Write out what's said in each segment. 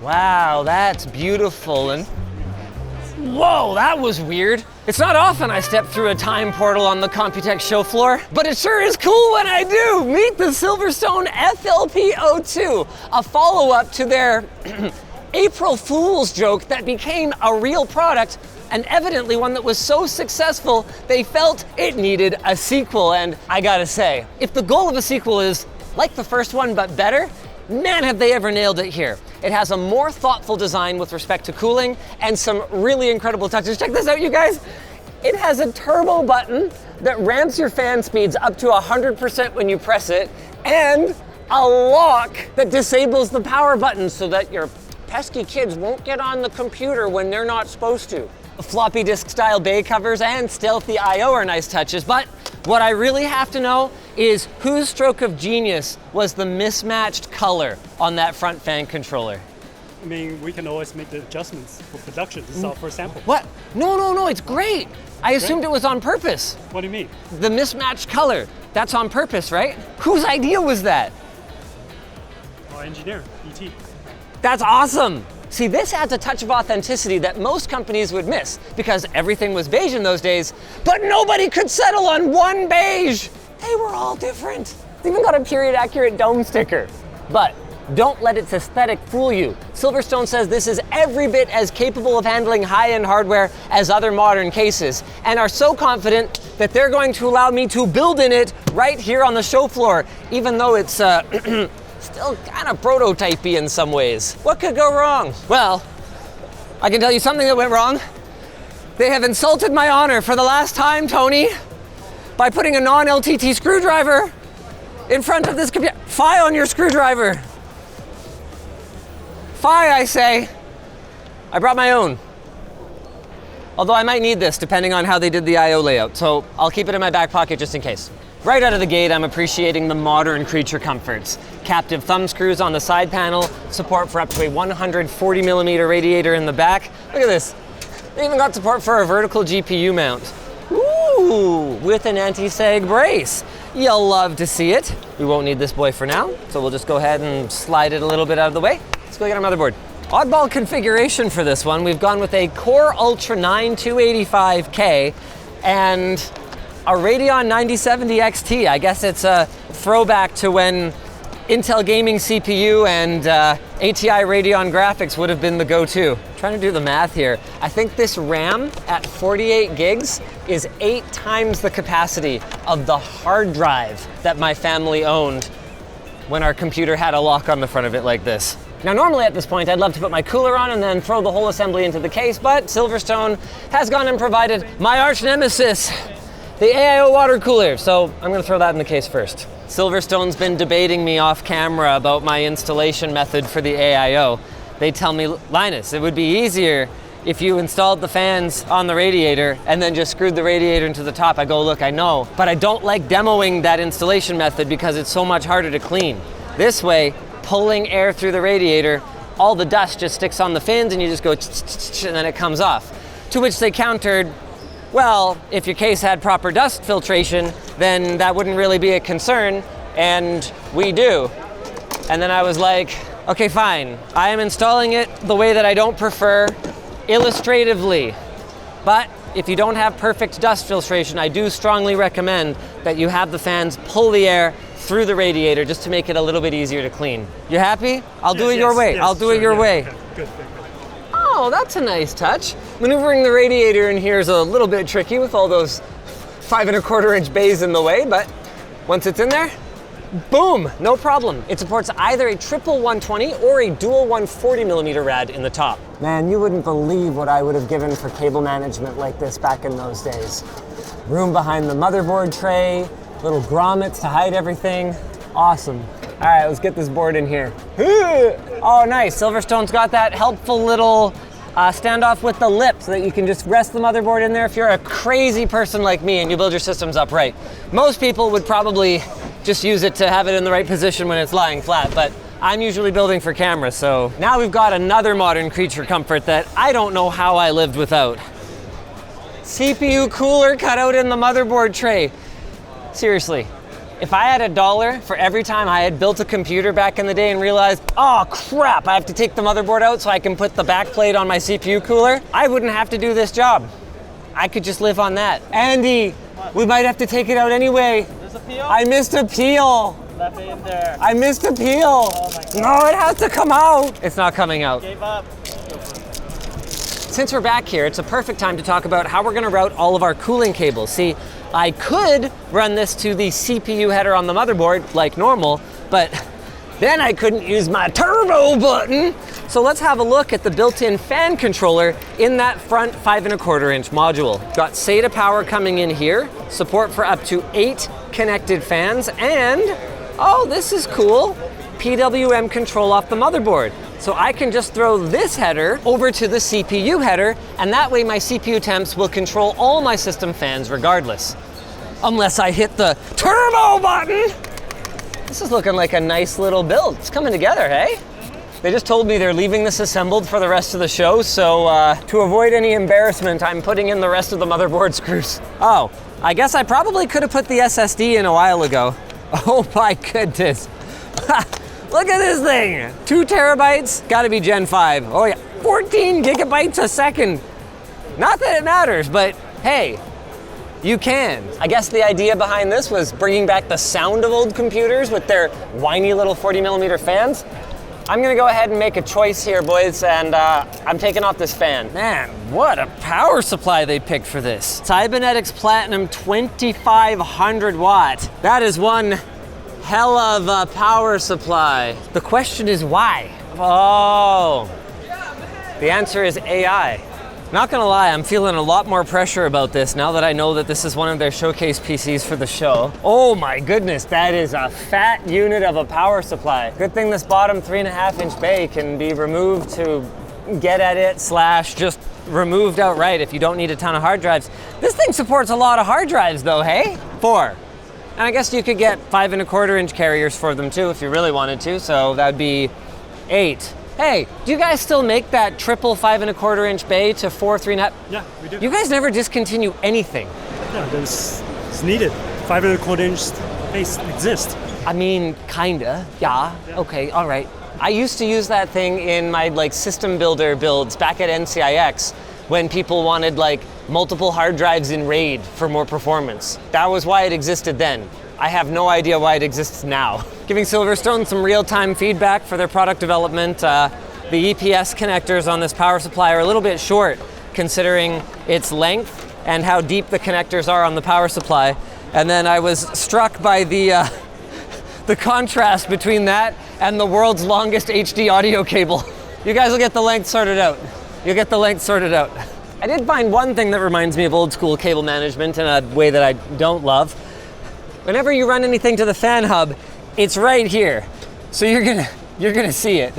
Wow, that's beautiful. And whoa, that was weird. It's not often I step through a time portal on the Computex show floor, but it sure is cool when I do. Meet the Silverstone FLP02, a follow-up to their April Fool's joke that became a real product, and evidently one that was so successful, they felt it needed a sequel. And I gotta say, if the goal of a sequel is like the first one but better, man, have they ever nailed it here. It has a more thoughtful design with respect to cooling and some really incredible touches. Check this out, you guys. It has a turbo button that ramps your fan speeds up to 100% when you press it, and a lock that disables the power button so that your pesky kids won't get on the computer when they're not supposed to. Floppy disk style bay covers and stealthy I/O are nice touches, but what I really have to know is whose stroke of genius was the mismatched color on that front fan controller? I mean, we can always make the adjustments for production. This is our first sample. What? No, it's great. I assumed it was on purpose. What do you mean? The mismatched color, that's on purpose, right? Whose idea was that? Our engineer, ET. That's awesome. See, this adds a touch of authenticity that most companies would miss because everything was beige in those days, but nobody could settle on one beige. They were all different. They even got a period-accurate dome sticker. But don't let its aesthetic fool you. Silverstone says this is every bit as capable of handling high-end hardware as other modern cases, and are so confident that they're going to allow me to build in it right here on the show floor, even though it's still kind of prototypey in some ways. What could go wrong? Well, I can tell you something that went wrong. They have insulted my honor for the last time, Tony, by putting a non-LTT screwdriver in front of this computer. Fie on your screwdriver. Fie, I say. I brought my own. Although I might need this depending on how they did the I/O layout, so I'll keep it in my back pocket just in case. Right out of the gate, I'm appreciating the modern creature comforts. Captive thumb screws on the side panel, support for up to a 140 millimeter radiator in the back. Look at this. They even got support for a vertical GPU mount. Ooh, with an anti-sag brace. You'll love to see it. We won't need this boy for now, so we'll just go ahead and slide it a little bit out of the way. Let's go get our motherboard. Oddball configuration for this one. We've gone with a Core Ultra 9 285K and a Radeon 9070 XT. I guess it's a throwback to when Intel gaming CPU and ATI Radeon graphics would have been the go-to. Trying to do the math here. I think this RAM at 48 gigs is 8 times the capacity of the hard drive that my family owned when our computer had a lock on the front of it like this. Now, normally at this point, I'd love to put my cooler on and then throw the whole assembly into the case, but Silverstone has gone and provided my arch nemesis, the AIO water cooler, so I'm gonna throw that in the case first. Silverstone's been debating me off camera about my installation method for the AIO. They tell me, Linus, it would be easier if you installed the fans on the radiator and then just screwed the radiator into the top. I go, look, I know, but I don't like demoing that installation method because it's so much harder to clean. This way, pulling air through the radiator, all the dust just sticks on the fins and you just go and then it comes off. To which they countered, well, if your case had proper dust filtration, then that wouldn't really be a concern, and we do. And then I was like, okay, fine. I am installing it the way that I don't prefer, illustratively. But if you don't have perfect dust filtration, I do strongly recommend that you have the fans pull the air through the radiator just to make it a little bit easier to clean. You happy? I'll do it your way. I'll do it your way. Good. Oh, that's a nice touch. Maneuvering the radiator in here is a little bit tricky with all those 5 1/4 inch bays in the way, but once it's in there, boom, no problem. It supports either a triple 120 or a dual 140 millimeter rad in the top. Man, you wouldn't believe what I would have given for cable management like this back in those days. Room behind the motherboard tray, little grommets to hide everything. Awesome. All right, let's get this board in here. Oh, nice. Silverstone's got that helpful little standoff with the lip so that you can just rest the motherboard in there if you're a crazy person like me and you build your systems up right. Most people would probably just use it to have it in the right position when it's lying flat, but I'm usually building for camera, so now we've got another modern creature comfort that I don't know how I lived without. CPU cooler cut out in the motherboard tray. Seriously, If I had $1 for every time I had built a computer back in the day and realized, oh crap, I have to take the motherboard out so I can put the backplate on my CPU cooler, I wouldn't have to do this job. I could just live on that. Andy, we might have to take it out anyway. There's a peel? I missed a peel. Left it in there. I missed a peel. Oh my God. No, it has to come out. It's not coming out. Gave up. Since we're back here, it's a perfect time to talk about how we're gonna route all of our cooling cables. See, I could run this to the CPU header on the motherboard like normal, but then I couldn't use my turbo button. So let's have a look at the built-in fan controller in that front 5¼ inch module. Got SATA power coming in here, support for up to 8 connected fans, and, oh, this is cool, PWM control off the motherboard. So I can just throw this header over to the CPU header, and that way my CPU temps will control all my system fans regardless. Unless I hit the turbo button. This is looking like a nice little build. It's coming together, hey? They just told me they're leaving this assembled for the rest of the show, so to avoid any embarrassment, I'm putting in the rest of the motherboard screws. Oh, I guess I probably could have put the SSD in a while ago. Oh my goodness. Look at this thing, 2 terabytes, gotta be Gen 5. Oh yeah, 14 gigabytes a second. Not that it matters, but hey, you can. I guess the idea behind this was bringing back the sound of old computers with their whiny little 40mm fans. I'm gonna go ahead and make a choice here, boys, and I'm taking off this fan. Man, what a power supply they picked for this. Cybernetics Platinum 2500 watt. That is one hell of a power supply. The question is why? Oh, the answer is AI. Not gonna lie, I'm feeling a lot more pressure about this now that I know that this is one of their showcase PCs for the show. Oh my goodness, that is a fat unit of a power supply. Good thing this bottom 3.5 inch bay can be removed to get at it / just removed outright if you don't need a ton of hard drives. This thing supports a lot of hard drives though, hey? 4. And I guess you could get 5¼ inch carriers for them too if you really wanted to, so that'd be 8. Hey, do you guys still make that triple 5¼ inch bay to 4 3.5? Yeah, we do. You guys never discontinue anything. Yeah, it's needed. 5¼ inch space exists. I mean, kinda, yeah. Okay, all right. I used to use that thing in my like system builder builds back at NCIX when people wanted like multiple hard drives in RAID for more performance. That was why it existed then. I have no idea why it exists now. Giving Silverstone some real-time feedback for their product development. The EPS connectors on this power supply are a little bit short considering its length and how deep the connectors are on the power supply. And then I was struck by the contrast between that and the world's longest HD audio cable. You guys will get the length sorted out. You'll get the length sorted out. I did find one thing that reminds me of old school cable management in a way that I don't love. Whenever you run anything to the fan hub, it's right here. So you're gonna see it.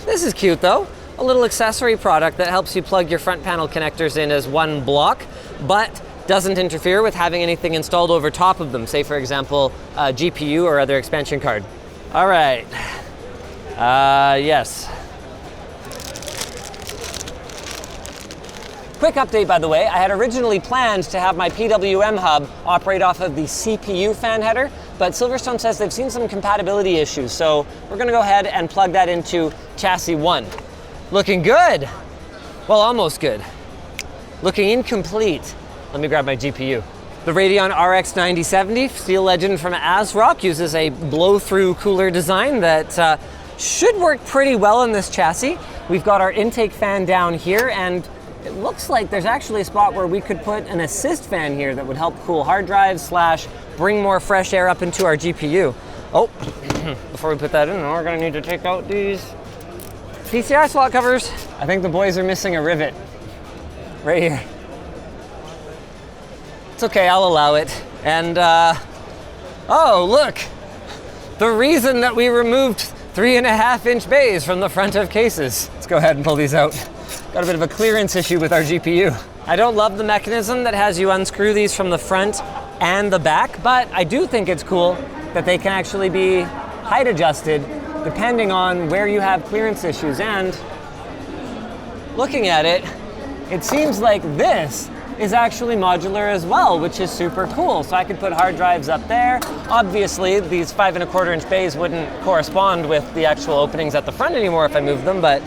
This is cute though. A little accessory product that helps you plug your front panel connectors in as one block, but doesn't interfere with having anything installed over top of them. Say for example, a GPU or other expansion card. All right, yes. Quick update, by the way, I had originally planned to have my PWM hub operate off of the CPU fan header, but Silverstone says they've seen some compatibility issues, so we're gonna go ahead and plug that into chassis 1. Looking good. Well, almost good. Looking incomplete. Let me grab my GPU. The Radeon RX 9070 Steel Legend from ASRock uses a blow-through cooler design that should work pretty well in this chassis. We've got our intake fan down here, and it looks like there's actually a spot where we could put an assist fan here that would help cool hard drives / bring more fresh air up into our GPU. Oh, before we put that in, we're gonna need to take out these PCI slot covers. I think the boys are missing a rivet right here. It's okay, I'll allow it. And, oh, look, the reason that we removed 3.5 inch bays from the front of cases. Let's go ahead and pull these out. Got a bit of a clearance issue with our GPU. I don't love the mechanism that has you unscrew these from the front and the back, but I do think it's cool that they can actually be height adjusted depending on where you have clearance issues. And looking at it, it seems like this is actually modular as well, which is super cool. So I could put hard drives up there. Obviously, these 5 1/4 inch bays wouldn't correspond with the actual openings at the front anymore if I moved them, but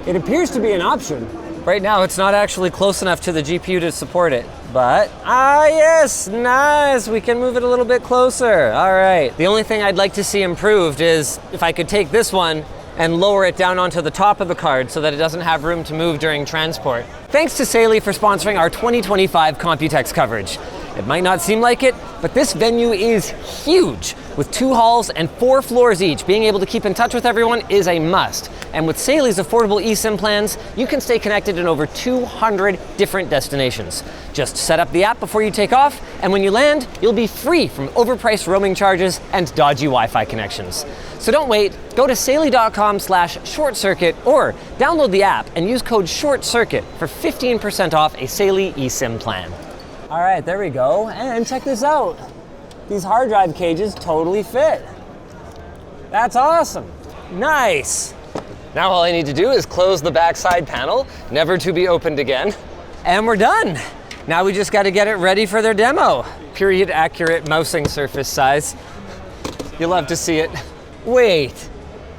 it appears to be an option. Right now, it's not actually close enough to the GPU to support it, but, yes, nice, we can move it a little bit closer. All right, the only thing I'd like to see improved is if I could take this one and lower it down onto the top of the card so that it doesn't have room to move during transport. Thanks to Saley for sponsoring our 2025 Computex coverage. It might not seem like it, but this venue is huge. With 2 halls and 4 floors each, being able to keep in touch with everyone is a must. And with Saley's affordable eSIM plans, you can stay connected in over 200 different destinations. Just set up the app before you take off, and when you land, you'll be free from overpriced roaming charges and dodgy Wi-Fi connections. So don't wait, go to saley.com/shortcircuit or download the app and use code ShortCircuit for 15% off a Saley eSIM plan. All right, there we go. And check this out. These hard drive cages totally fit. That's awesome. Nice. Now all I need to do is close the backside panel, never to be opened again, and we're done. Now we just got to get it ready for their demo. Period accurate mousing surface size. You'll love to see it. Wait,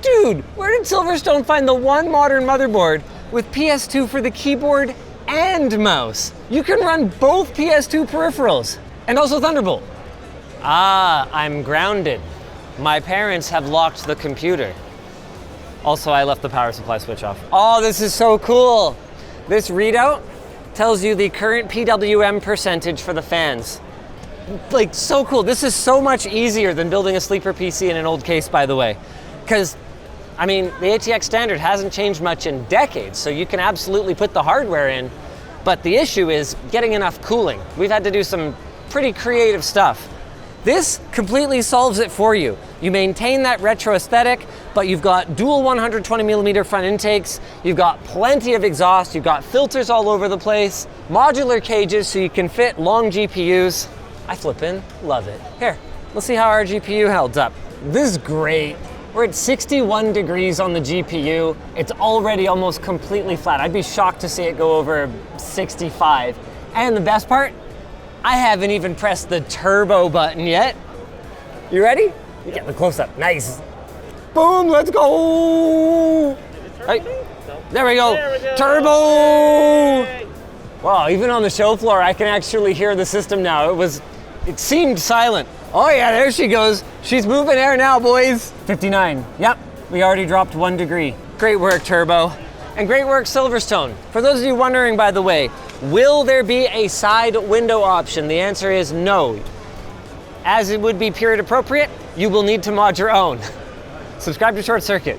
dude, where did Silverstone find the one modern motherboard with PS2 for the keyboard and mouse? You can run both PS2 peripherals and also Thunderbolt. Ah, I'm grounded. My parents have locked the computer. Also, I left the power supply switch off. Oh, this is so cool. This readout tells you the current PWM percentage for the fans. Like, so cool. This is so much easier than building a sleeper PC in an old case, by the way. Because, I mean, the ATX standard hasn't changed much in decades, so you can absolutely put the hardware in, but the issue is getting enough cooling. We've had to do some pretty creative stuff. This completely solves it for you. You maintain that retro aesthetic, but you've got dual 120mm front intakes, you've got plenty of exhaust, you've got filters all over the place, modular cages so you can fit long GPUs. I flippin' love it. Here, let's see how our GPU held up. This is great. We're at 61 degrees on the GPU. It's already almost completely flat. I'd be shocked to see it go over 65. And the best part, I haven't even pressed the turbo button yet. You ready? You get the close-up. Nice. Boom, let's go. Right. There we go. Turbo. Wow, even on the show floor, I can actually hear the system now. It seemed silent. Oh yeah, there she goes. She's moving air now, boys. 59. Yep, we already dropped 1 degree. Great work, Turbo. And great work, Silverstone. For those of you wondering, by the way, will there be a side window option? The answer is no. As it would be period appropriate, you will need to mod your own. Subscribe to ShortCircuit.